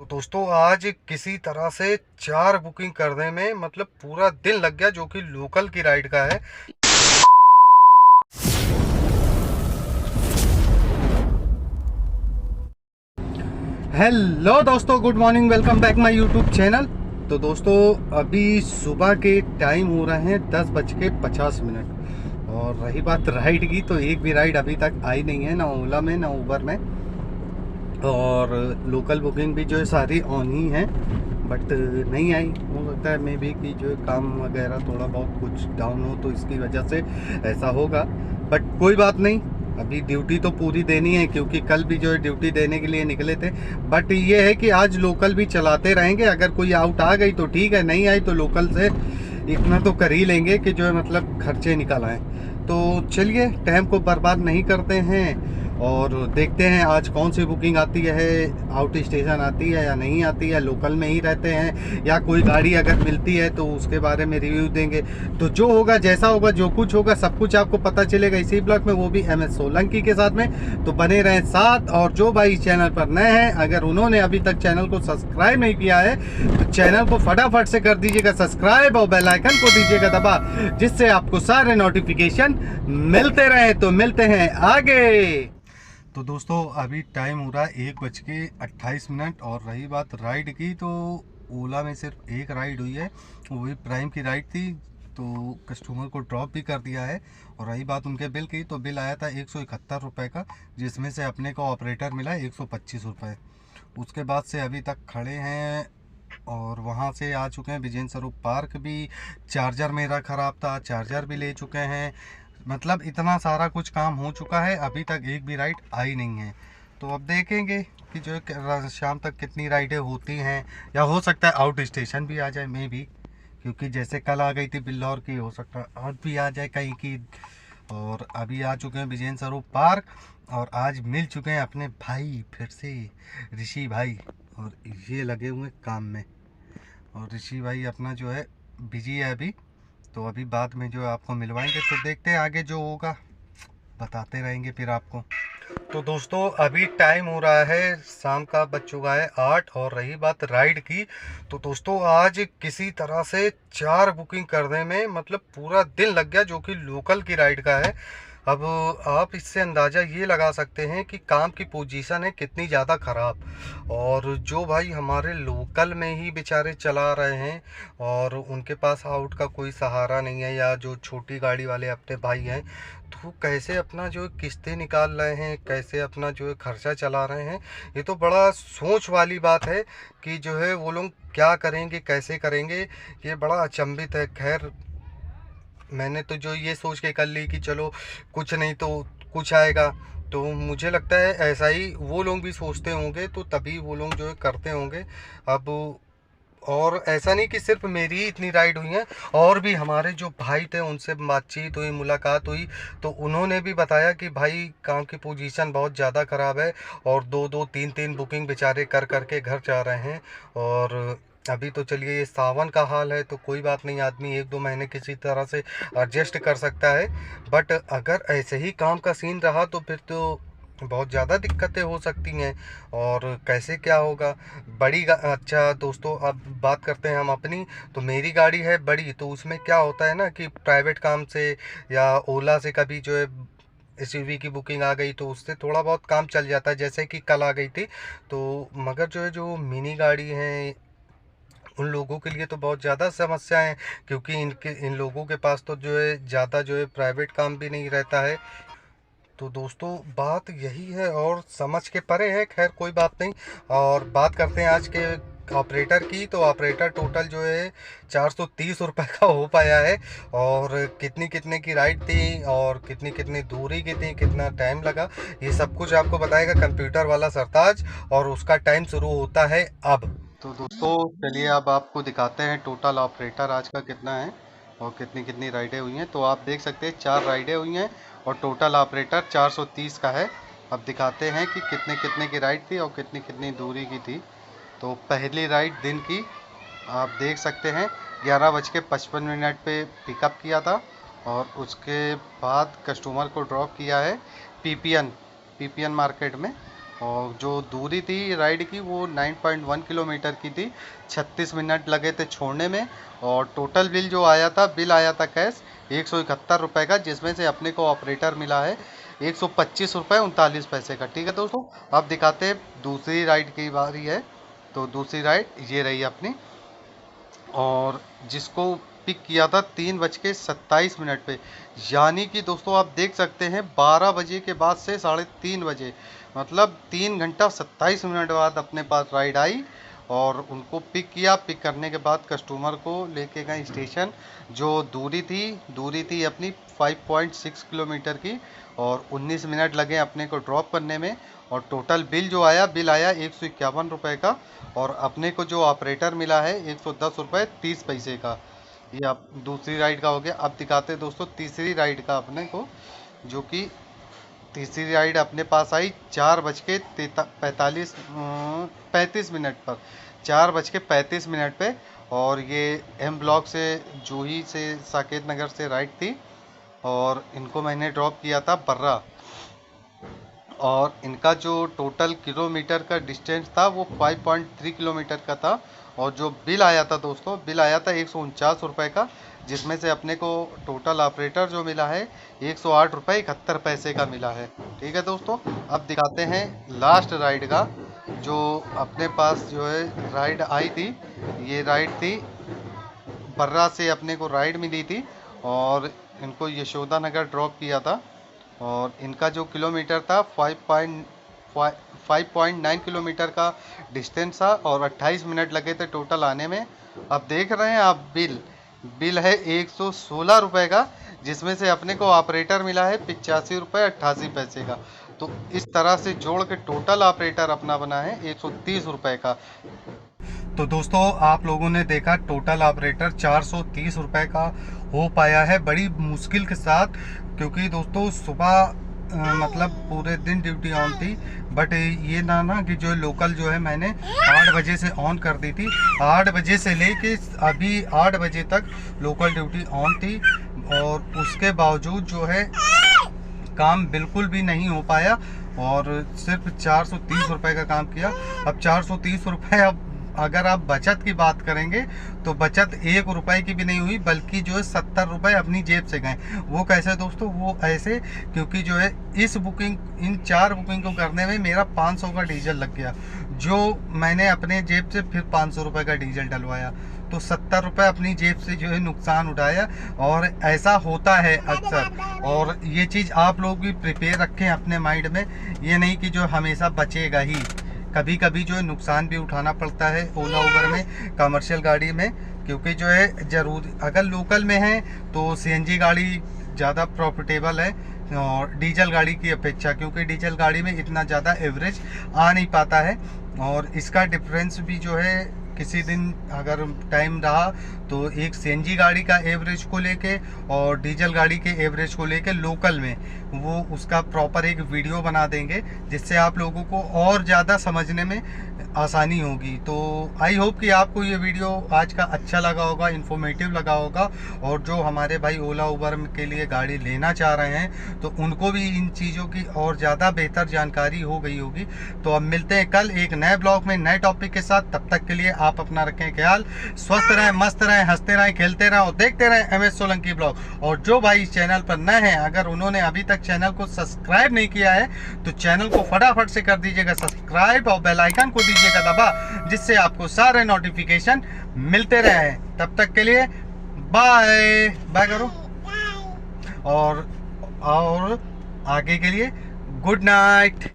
तो दोस्तों आज किसी तरह से 4 बुकिंग करने में मतलब पूरा दिन लग गया, जो कि लोकल की राइड का है। हेलो दोस्तों, good morning, welcome back my YouTube channel. तो दोस्तों अभी सुबह के टाइम हो रहे हैं 10:50 और रही बात राइड की, तो एक भी राइड अभी तक आई नहीं है, ना ओला में ना उबर में। और लोकल बुकिंग भी जो है सारी ऑन ही है, बट नहीं आई। हो सकता है मे बी कि जो है काम वगैरह थोड़ा बहुत कुछ डाउन हो, तो इसकी वजह से ऐसा होगा। बट कोई बात नहीं, अभी ड्यूटी तो पूरी देनी है, क्योंकि कल भी जो है ड्यूटी देने के लिए निकले थे। बट ये है कि आज लोकल भी चलाते रहेंगे। अगर कोई आउट आ गई तो ठीक है, नहीं आई तो लोकल से इतना तो कर ही लेंगे कि जो है मतलब खर्चे निकल आए। तो चलिए टाइम को बर्बाद नहीं करते हैं और देखते हैं आज कौन सी बुकिंग आती है, आउट स्टेशन आती है या नहीं आती है, लोकल में ही रहते हैं या कोई गाड़ी अगर मिलती है तो उसके बारे में रिव्यू देंगे। तो जो होगा, जैसा होगा, जो कुछ होगा, सब कुछ आपको पता चलेगा इसी ब्लॉग में, वो भी MS सोलंकी के साथ में। तो बने रहें साथ। और जो भाई इस चैनल पर नए हैं, अगर उन्होंने अभी तक चैनल को सब्सक्राइब नहीं किया है तो चैनल को फटाफट से कर दीजिएगा सब्सक्राइब और बेल आइकन को दीजिएगा दबा, जिससे आपको सारे नोटिफिकेशन मिलते रहे। तो मिलते हैं आगे। तो दोस्तों अभी टाइम हो रहा है 1:28 और रही बात राइड की, तो ओला में सिर्फ एक राइड हुई है, वो भी प्राइम की राइड थी। तो कस्टमर को ड्रॉप भी कर दिया है। और रही बात उनके बिल की, तो बिल आया था 171 रुपये का, जिसमें से अपने को ऑपरेटर मिला 125 रुपये। उसके बाद से अभी तक खड़े हैं और वहाँ से आ चुके हैं विजेंद्र स्वरूप पार्क भी। चार्जर मेरा ख़राब था, चार्जर भी ले चुके हैं। मतलब इतना सारा कुछ काम हो चुका है, अभी तक एक भी राइड आई नहीं है। तो अब देखेंगे कि जो है शाम तक कितनी राइडें होती हैं, या हो सकता है आउट स्टेशन भी आ जाए मे भी, क्योंकि जैसे कल आ गई थी बिल्लौर की, हो सकता है आज भी आ जाए कहीं की। और अभी आ चुके हैं विजेंद्र स्वरूप पार्क और आज मिल चुके हैं अपने भाई फिर से, ऋषि भाई। और ये लगे हुए हैं काम में, और ऋषि भाई अपना जो है बिजी है अभी। तो अभी बाद में जो है आपको मिलवाएंगे, तो देखते हैं आगे जो होगा, बताते रहेंगे फिर आपको। तो दोस्तों अभी टाइम हो रहा है शाम का, बज चुका है 8। और रही बात राइड की, तो दोस्तों आज किसी तरह से 4 बुकिंग करने में मतलब पूरा दिन लग गया, जो कि लोकल की राइड का है। अब आप इससे अंदाज़ा ये लगा सकते हैं कि काम की पोजीशन है कितनी ज़्यादा ख़राब। और जो भाई हमारे लोकल में ही बेचारे चला रहे हैं और उनके पास आउट का कोई सहारा नहीं है, या जो छोटी गाड़ी वाले अपने भाई हैं, तो कैसे अपना जो है किस्तें निकाल रहे हैं, कैसे अपना जो है खर्चा चला रहे हैं। ये तो बड़ा सोच वाली बात है कि जो है वो लोग क्या करेंगे, कैसे करेंगे। ये बड़ा अचंभित है। खैर मैंने तो जो ये सोच के कर ली कि चलो कुछ नहीं तो कुछ आएगा। तो मुझे लगता है ऐसा ही वो लोग भी सोचते होंगे, तो तभी वो लोग जो है करते होंगे। अब और ऐसा नहीं कि सिर्फ मेरी ही इतनी राइड हुई हैं, और भी हमारे जो भाई थे उनसे बातचीत हुई, मुलाकात हुई, तो उन्होंने भी बताया कि भाई काम की पोजीशन बहुत ज़्यादा ख़राब है और दो दो तीन तीन बुकिंग बेचारे कर करके घर जा रहे हैं। और अभी तो चलिए ये सावन का हाल है, तो कोई बात नहीं, आदमी 1-2 महीने किसी तरह से एडजस्ट कर सकता है। बट अगर ऐसे ही काम का सीन रहा तो फिर तो बहुत ज़्यादा दिक्कतें हो सकती हैं। और कैसे क्या होगा। अच्छा दोस्तों अब बात करते हैं हम अपनी। तो मेरी गाड़ी है बड़ी, तो उसमें क्या होता है ना कि प्राइवेट काम से या ओला से कभी जो है SUV की बुकिंग आ गई, तो उससे थोड़ा बहुत काम चल जाता है, जैसे कि कल आ गई थी। तो मगर जो है जो मिनी गाड़ी है, उन लोगों के लिए तो बहुत ज़्यादा समस्या है, क्योंकि इन लोगों के पास तो जो है ज़्यादा जो है प्राइवेट काम भी नहीं रहता है। तो दोस्तों बात यही है और समझ के परे है। खैर कोई बात नहीं। और बात करते हैं आज के ऑपरेटर की। तो ऑपरेटर टोटल जो है 430 रुपये का हो पाया है। और कितनी कितने की राइड थी और कितनी कितनी दूरी की थी, कितना टाइम लगा, ये सब कुछ आपको बताएगा कंप्यूटर वाला सरताज। और उसका टाइम शुरू होता है अब। तो दोस्तों चलिए अब आपको दिखाते हैं टोटल ऑपरेटर आज का कितना है और कितनी कितनी राइडें हुई हैं। तो आप देख सकते हैं 4 राइडें हुई हैं और टोटल ऑपरेटर 430 का है। अब दिखाते हैं कि कितने कितने की राइड थी और कितनी कितनी दूरी की थी। तो पहली राइड दिन की आप देख सकते हैं 11:55 पे पिकअप किया था। और उसके बाद कस्टमर को ड्रॉप किया है पीपीएन मार्केट में। और जो दूरी थी राइड की वो 9.1 किलोमीटर की थी। 36 मिनट लगे थे छोड़ने में। और टोटल बिल आया था कैश 171 रुपये का, जिसमें से अपने को ऑपरेटर मिला है 125 रुपये 39 पैसे का। ठीक है दोस्तों, अब दिखाते हैं दूसरी राइड की बारी है। तो दूसरी राइड ये रही अपनी, और जिसको पिक किया था 3:27 पे, यानी कि दोस्तों आप देख सकते हैं 12 बजे के बाद से 3:30 बजे, मतलब 3 घंटा 27 मिनट बाद अपने पास राइड आई। और उनको पिक किया, पिक करने के बाद कस्टमर को लेके गए स्टेशन। जो दूरी थी अपनी 5.6 किलोमीटर की, और 19 मिनट लगे अपने को ड्रॉप करने में। और टोटल बिल आया 151 रुपये का, और अपने को जो ऑपरेटर मिला है 110 रुपये 30 पैसे का। ये आप दूसरी राइड का हो गया। अब दिखाते हैं दोस्तों तीसरी राइड का अपने को, जो कि तीसरी राइड अपने पास आई 4:35 मिनट पर, 4:35 पे। और ये एम ब्लॉक से, जूही से, साकेत नगर से राइड थी, और इनको मैंने ड्रॉप किया था बर्रा। और इनका जो टोटल किलोमीटर का डिस्टेंस था वो 5.3 किलोमीटर का था। और जो बिल आया था दोस्तों, बिल आया था 149 रुपये का, जिसमें से अपने को टोटल ऑपरेटर जो मिला है 108 रुपये 71 पैसे का मिला है। ठीक है दोस्तों, अब दिखाते हैं लास्ट राइड का, जो अपने पास जो है राइड आई थी। ये राइड थी बर्रा से, अपने को राइड मिली थी, और इनको यशोदा नगर ड्रॉप किया था। और इनका जो किलोमीटर था 5.9 किलोमीटर का डिस्टेंस था, और 28 मिनट लगे थे टोटल आने में। अब देख रहे हैं आप बिल है 116 रुपये का, जिसमें से अपने को ऑपरेटर मिला है 85 रुपये 88 पैसे का। तो इस तरह से जोड़ के टोटल ऑपरेटर अपना बना है 130 रुपये का। तो दोस्तों आप लोगों ने देखा टोटल ऑपरेटर 430 रुपये का हो पाया है, बड़ी मुश्किल के साथ। क्योंकि दोस्तों सुबह मतलब पूरे दिन ड्यूटी ऑन थी, बट ये ना कि जो लोकल जो है मैंने 8 बजे से ऑन कर दी थी। 8 बजे से लेके अभी 8 बजे तक लोकल ड्यूटी ऑन थी, और उसके बावजूद जो है काम बिल्कुल भी नहीं हो पाया, और सिर्फ 430 रुपये का काम किया। अब 430 रुपये, अब अगर आप बचत की बात करेंगे तो बचत 1 रुपए की भी नहीं हुई, बल्कि जो है 70 रुपये अपनी जेब से गए। वो कैसे दोस्तों? वो ऐसे क्योंकि जो है इन 4 बुकिंग को करने में मेरा 500 का डीजल लग गया, जो मैंने अपने जेब से फिर 500 रुपये का डीजल डलवाया। तो 70 रुपये अपनी जेब से जो है नुकसान उठाया। और ऐसा होता है अक्सर, और ये चीज़ आप लोग भी प्रिपेयर रखें अपने माइंड में। ये नहीं कि जो हमेशा बचेगा ही, कभी कभी जो है नुकसान भी उठाना पड़ता है ओला उबर में, कमर्शियल गाड़ी में। क्योंकि जो है जरूर अगर लोकल में है तो सीएनजी गाड़ी ज़्यादा प्रॉफिटेबल है और डीजल गाड़ी की अपेक्षा, क्योंकि डीजल गाड़ी में इतना ज़्यादा एवरेज आ नहीं पाता है। और इसका डिफरेंस भी जो है किसी दिन अगर टाइम रहा तो एक सीएनजी गाड़ी का एवरेज को लेके और डीजल गाड़ी के एवरेज को लेके लोकल में वो उसका प्रॉपर एक वीडियो बना देंगे, जिससे आप लोगों को और ज़्यादा समझने में आसानी होगी। तो आई होप कि आपको ये वीडियो आज का अच्छा लगा होगा, इन्फॉर्मेटिव लगा होगा। और जो हमारे भाई ओला उबर के लिए गाड़ी लेना चाह रहे हैं तो उनको भी इन चीज़ों की और ज़्यादा बेहतर जानकारी हो गई होगी। तो अब मिलते हैं कल एक नए ब्लॉग में नए टॉपिक के साथ। तब तक के लिए आप अपना रखें ख्याल, स्वस्थ रहें, मस्त रहें, हंसते रहें, खेलते रहें और देखते रहें MS सोलंकी ब्लॉग। और जो भाई इस चैनल पर नए हैं, अगर उन्होंने अभी तक चैनल को सब्सक्राइब नहीं किया है तो चैनल को फटाफट से कर दीजिएगा सब्सक्राइब, और बेल आइकन को दीजिएगा दबा, जिससे आपको सारे नोटिफिकेशन मिलते रहे। तब तक के लिए बाय बाय करो, और आगे के लिए गुड नाइट।